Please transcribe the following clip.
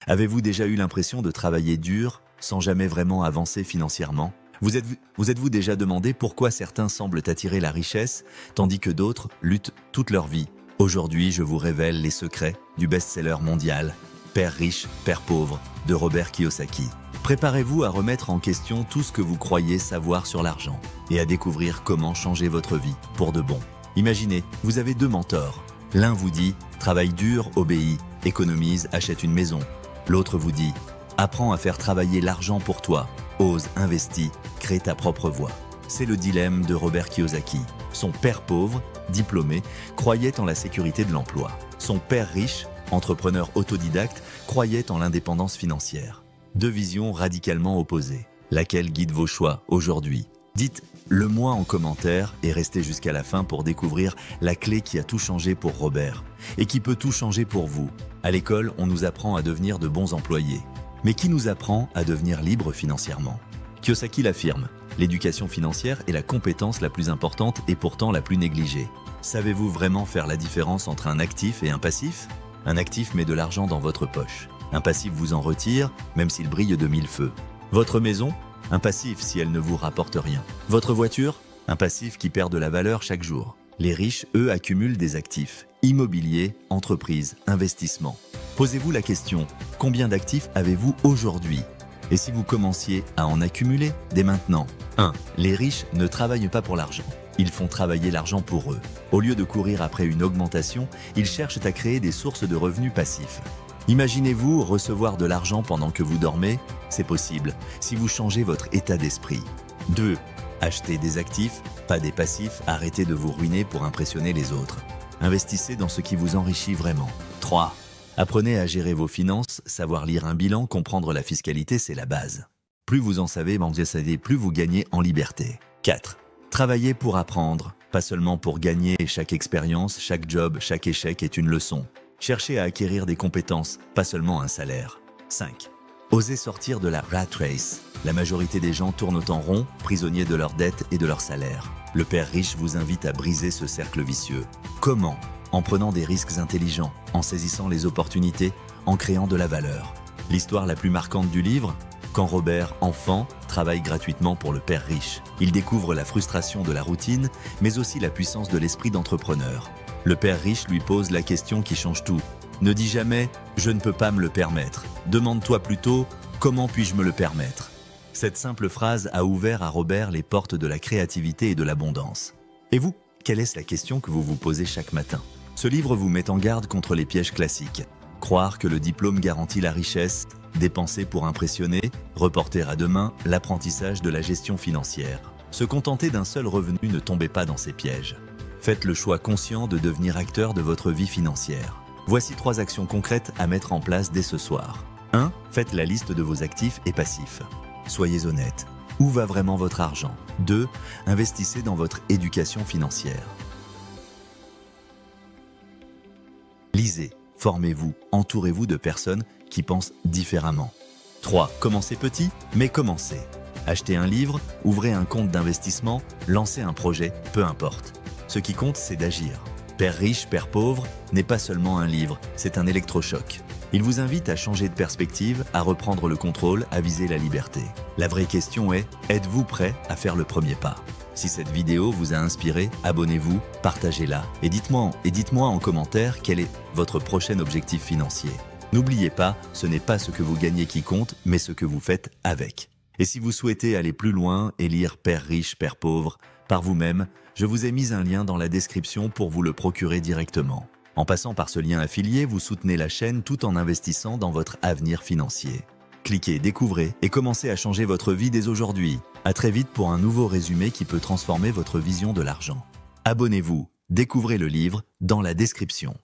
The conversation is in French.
Avez-vous déjà eu l'impression de travailler dur sans jamais vraiment avancer financièrement? Vous êtes-vous déjà demandé pourquoi certains semblent attirer la richesse tandis que d'autres luttent toute leur vie? Aujourd'hui, je vous révèle les secrets du best-seller mondial « Père riche, Père pauvre » de Robert Kiyosaki. Préparez-vous à remettre en question tout ce que vous croyez savoir sur l'argent et à découvrir comment changer votre vie pour de bon. Imaginez, vous avez deux mentors. L'un vous dit « Travaille dur, obéis, économise, achète une maison ». L'autre vous dit « Apprends à faire travailler l'argent pour toi, ose, investis, crée ta propre voie ». C'est le dilemme de Robert Kiyosaki. Son père pauvre, diplômé, croyait en la sécurité de l'emploi. Son père riche, entrepreneur autodidacte, croyait en l'indépendance financière. Deux visions radicalement opposées. Laquelle guide vos choix aujourd'hui? Dites-le moi en commentaire et restez jusqu'à la fin pour découvrir la clé qui a tout changé pour Robert et qui peut tout changer pour vous. À l'école, on nous apprend à devenir de bons employés. Mais qui nous apprend à devenir libre financièrement? Kiyosaki l'affirme, l'éducation financière est la compétence la plus importante et pourtant la plus négligée. Savez-vous vraiment faire la différence entre un actif et un passif? Un actif met de l'argent dans votre poche. Un passif vous en retire, même s'il brille de mille feux. Votre maison? Un passif si elle ne vous rapporte rien. Votre voiture? Un passif qui perd de la valeur chaque jour. Les riches, eux, accumulent des actifs. Immobilier, entreprise, investissement. Posez-vous la question, combien d'actifs avez-vous aujourd'hui? Et si vous commenciez à en accumuler dès maintenant? 1. Les riches ne travaillent pas pour l'argent. Ils font travailler l'argent pour eux. Au lieu de courir après une augmentation, ils cherchent à créer des sources de revenus passifs. Imaginez-vous recevoir de l'argent pendant que vous dormez? C'est possible, si vous changez votre état d'esprit. 2. Achetez des actifs, pas des passifs, arrêtez de vous ruiner pour impressionner les autres. Investissez dans ce qui vous enrichit vraiment. 3. Apprenez à gérer vos finances, savoir lire un bilan, comprendre la fiscalité, c'est la base. Plus vous en savez, plus vous gagnez en liberté. 4. Travaillez pour apprendre, pas seulement pour gagner, et chaque expérience, chaque job, chaque échec est une leçon. Cherchez à acquérir des compétences, pas seulement un salaire. 5. Osez sortir de la rat race. La majorité des gens tournent en rond, prisonniers de leurs dettes et de leur salaire. Le père riche vous invite à briser ce cercle vicieux. Comment? En prenant des risques intelligents, en saisissant les opportunités, en créant de la valeur. L'histoire la plus marquante du livre? Quand Robert, enfant, travaille gratuitement pour le père riche. Il découvre la frustration de la routine, mais aussi la puissance de l'esprit d'entrepreneur. Le père riche lui pose la question qui change tout. Ne dis jamais « je ne peux pas me le permettre ». Demande-toi plutôt « comment puis-je me le permettre ». Cette simple phrase a ouvert à Robert les portes de la créativité et de l'abondance. Et vous, quelle est la question que vous vous posez chaque matin? Ce livre vous met en garde contre les pièges classiques. Croire que le diplôme garantit la richesse, dépenser pour impressionner, reporter à demain l'apprentissage de la gestion financière. Se contenter d'un seul revenu, ne tombez pas dans ces pièges. Faites le choix conscient de devenir acteur de votre vie financière. Voici 3 actions concrètes à mettre en place dès ce soir. 1. Faites la liste de vos actifs et passifs. Soyez honnête. Où va vraiment votre argent? 2. Investissez dans votre éducation financière. Lisez, formez-vous, entourez-vous de personnes qui pensent différemment. 3. Commencez petit, mais commencez. Achetez un livre, ouvrez un compte d'investissement, lancez un projet, peu importe. Ce qui compte, c'est d'agir. Père riche, Père pauvre n'est pas seulement un livre, c'est un électrochoc. Il vous invite à changer de perspective, à reprendre le contrôle, à viser la liberté. La vraie question est, êtes-vous prêt à faire le premier pas? Si cette vidéo vous a inspiré, abonnez-vous, partagez-la et dites-moi en commentaire quel est votre prochain objectif financier. N'oubliez pas, ce n'est pas ce que vous gagnez qui compte, mais ce que vous faites avec. Et si vous souhaitez aller plus loin et lire Père riche, Père pauvre par vous-même, je vous ai mis un lien dans la description pour vous le procurer directement. En passant par ce lien affilié, vous soutenez la chaîne tout en investissant dans votre avenir financier. Cliquez, découvrez et commencez à changer votre vie dès aujourd'hui. À très vite pour un nouveau résumé qui peut transformer votre vision de l'argent. Abonnez-vous, découvrez le livre dans la description.